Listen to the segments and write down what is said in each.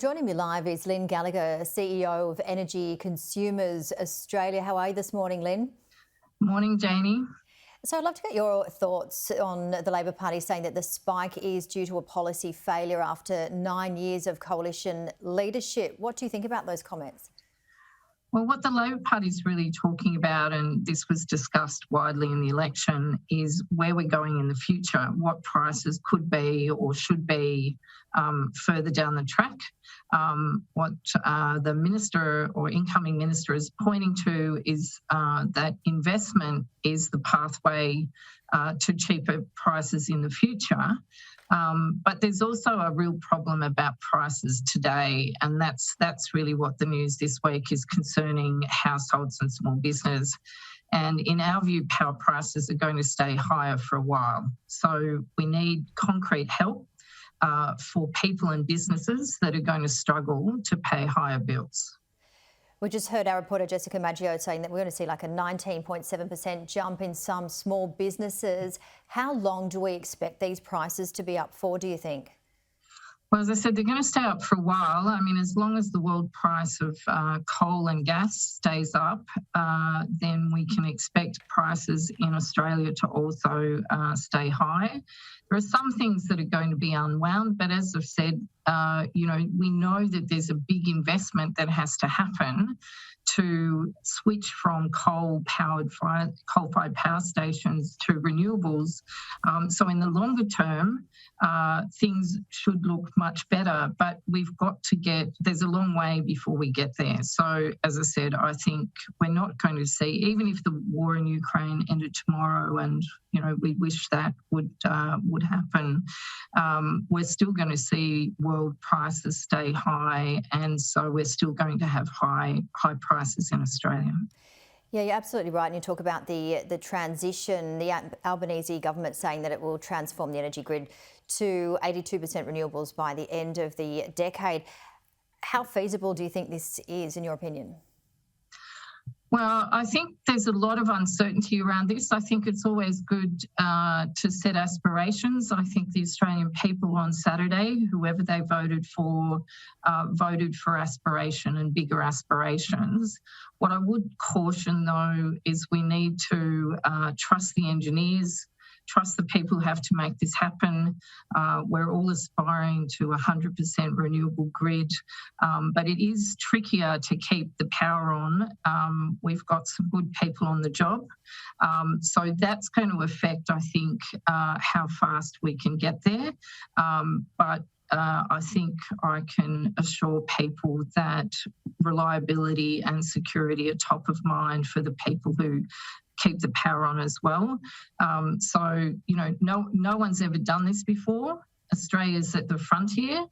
Joining me live is Lynne Gallagher, CEO of Energy Consumers Australia. How are you this morning, Lynne? Morning, Janie. So I'd love to get your thoughts on the Labor Party saying that the spike is due to a policy failure after 9 years of coalition leadership. What do you think about those comments? Well, what the Labor Party is really talking about, and this was discussed widely in the election, is where we're going in the future, what prices could be or should be further down the track. What the minister or incoming minister is pointing to is that investment is the pathway to cheaper prices in the future. But there's also a real problem about prices today, and that's really what the news this week is concerning households and small business. And in our view, power prices are going to stay higher for a while. So we need concrete help for people and businesses that are going to struggle to pay higher bills. We just heard our reporter Jessica Maggio saying that we're going to see like a 19.7% jump in some small businesses. How long do we expect these prices to be up for, do you think? Well, as I said, they're going to stay up for a while. I mean, as long as the world price of coal and gas stays up, then we can expect prices in Australia to also stay high. There are some things that are going to be unwound, but as I've said, we know that there's a big investment that has to happen to switch from coal-fired power stations to renewables. So in the longer term, things should look much better, but there's a long way before we get there. So as I said, I think we're not going to see, even if the war in Ukraine ended tomorrow, and we wish that would happen, we're still going to see world prices stay high, and so we're still going to have high prices in Australia. Yeah, you're absolutely right. And you talk about the transition, the Albanese government saying that it will transform the energy grid to 82% renewables by the end of the decade. How feasible do you think this is, in your opinion? Well, I think there's a lot of uncertainty around this. I think it's always good to set aspirations. I think the Australian people on Saturday, whoever they voted for aspiration and bigger aspirations. What I would caution, though, is we need to trust the engineers, trust the people who have to make this happen. We're all aspiring to a 100% renewable grid, but it is trickier to keep the power on. We've got some good people on the job. So that's going to affect, I think, how fast we can get there. But I think I can assure people that reliability and security are top of mind for the people who keep the power on as well. No one's ever done this before. Australia's at the frontier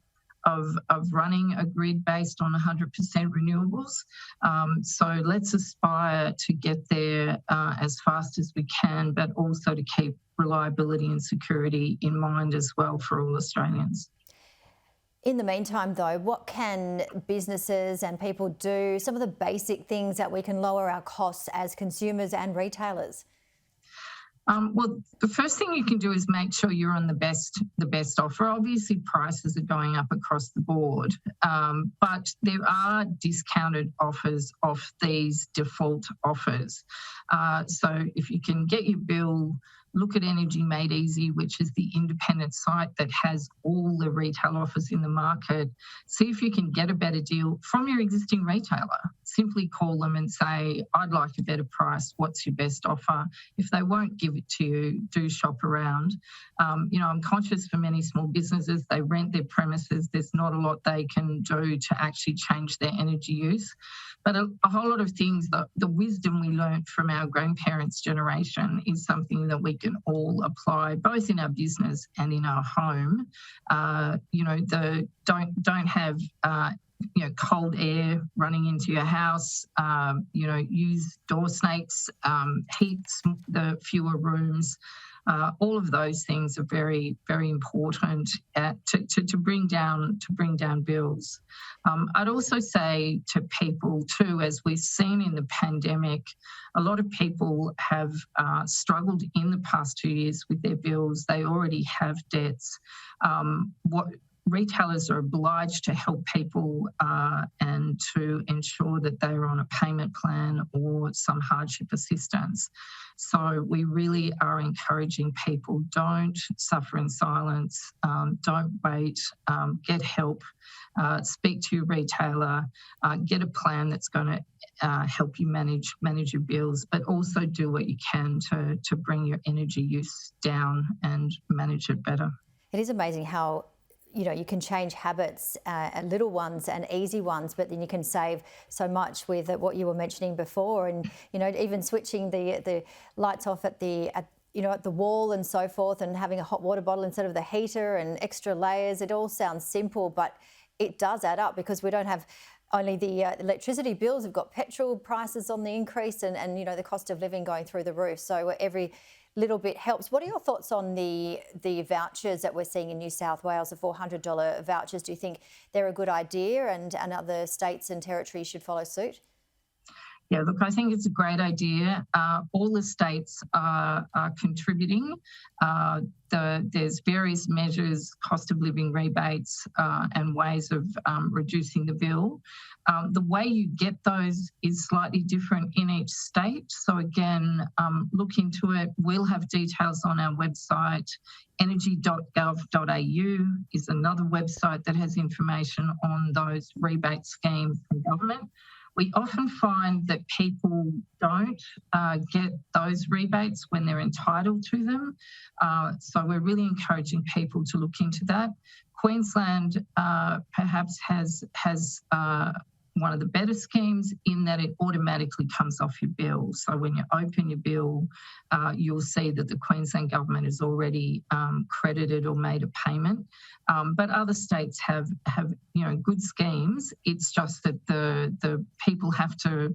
of running a grid based on 100% renewables. So let's aspire to get there as fast as we can, but also to keep reliability and security in mind as well for all Australians. In the meantime, though, what can businesses and people do? Some of the basic things that we can lower our costs as consumers and retailers? Well, the first thing you can do is make sure you're on the best offer. Obviously, prices are going up across the board, but there are discounted offers off these default offers. So if you can get your bill, look at Energy Made Easy, which is the independent site that has all the retail offers in the market. See if you can get a better deal from your existing retailer. Simply call them and say, I'd like a better price. What's your best offer? If they won't give it to you, do shop around. I'm conscious for many small businesses, they rent their premises. There's not a lot they can do to actually change their energy use. But a whole lot of things, the wisdom we learnt from our grandparents' generation is something that we can all apply, both in our business and in our home. Don't have cold air running into your house. Use door snakes, heat the fewer rooms. All of those things are very, very important to bring down bills. I'd also say to people too, as we've seen in the pandemic, a lot of people have struggled in the past 2 years with their bills. They already have debts. retailers are obliged to help people and to ensure that they're on a payment plan or some hardship assistance. So we really are encouraging people, don't suffer in silence, don't wait, get help, speak to your retailer, get a plan that's going to help you manage your bills, but also do what you can to bring your energy use down and manage it better. It is amazing how, you know, you can change habits, little ones and easy ones, but then you can save so much with what you were mentioning before. And, you know, even switching the lights off at the wall and so forth, and having a hot water bottle instead of the heater and extra layers. It all sounds simple, but it does add up, because we don't have only the electricity bills. We've got petrol prices on the increase, and you know, the cost of living going through the roof. So every little bit helps. What are your thoughts on the vouchers that we're seeing in New South Wales, the $400 vouchers? Do you think they're a good idea, and other states and territories should follow suit? Yeah, look, I think it's a great idea. All the states are contributing. There's various measures, cost of living rebates, and ways of reducing the bill. The way you get those is slightly different in each state. So again, look into it. We'll have details on our website. energy.gov.au is another website that has information on those rebate schemes from government. We often find that people don't get those rebates when they're entitled to them. So we're really encouraging people to look into that. Queensland perhaps has one of the better schemes in that it automatically comes off your bill. So when you open your bill, you'll see that the Queensland government has already credited or made a payment. But other states have good schemes. It's just that the people have to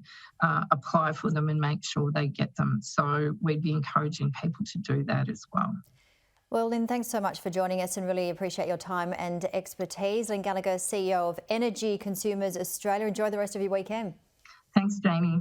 apply for them and make sure they get them. So we'd be encouraging people to do that as well. Well, Lynne, thanks so much for joining us, and really appreciate your time and expertise. Lynne Gallagher, CEO of Energy Consumers Australia. Enjoy the rest of your weekend. Thanks, Jamie.